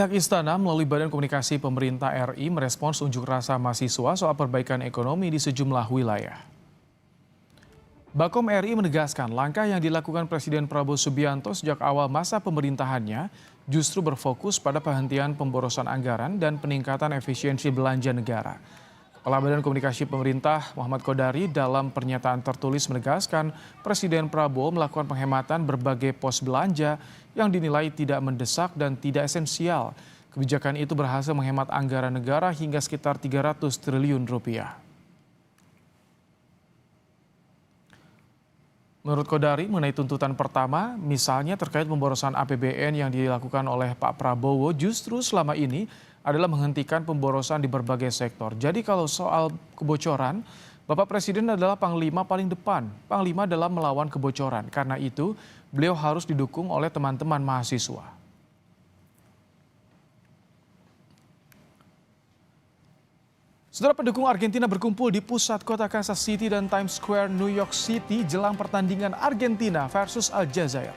Pihak Istana melalui Badan Komunikasi Pemerintah RI merespons unjuk rasa mahasiswa soal perbaikan ekonomi di sejumlah wilayah. Bakom RI menegaskan langkah yang dilakukan Presiden Prabowo Subianto sejak awal masa pemerintahannya justru berfokus pada penghentian pemborosan anggaran dan peningkatan efisiensi belanja negara. Kepala Badan Komunikasi Pemerintah Muhammad Kodari dalam pernyataan tertulis menegaskan Presiden Prabowo melakukan penghematan berbagai pos belanja yang dinilai tidak mendesak dan tidak esensial. Kebijakan itu berhasil menghemat anggaran negara hingga sekitar 300 triliun rupiah. Menurut Kodari mengenai tuntutan pertama, misalnya terkait pemborosan APBN yang dilakukan oleh Pak Prabowo justru selama ini adalah menghentikan pemborosan di berbagai sektor. Jadi kalau soal kebocoran, Bapak Presiden adalah Panglima paling depan. Panglima dalam melawan kebocoran. Karena itu, beliau harus didukung oleh teman-teman mahasiswa. Saudara, pendukung Argentina berkumpul di pusat kota Kansas City dan Times Square, New York City jelang pertandingan Argentina versus Aljazair.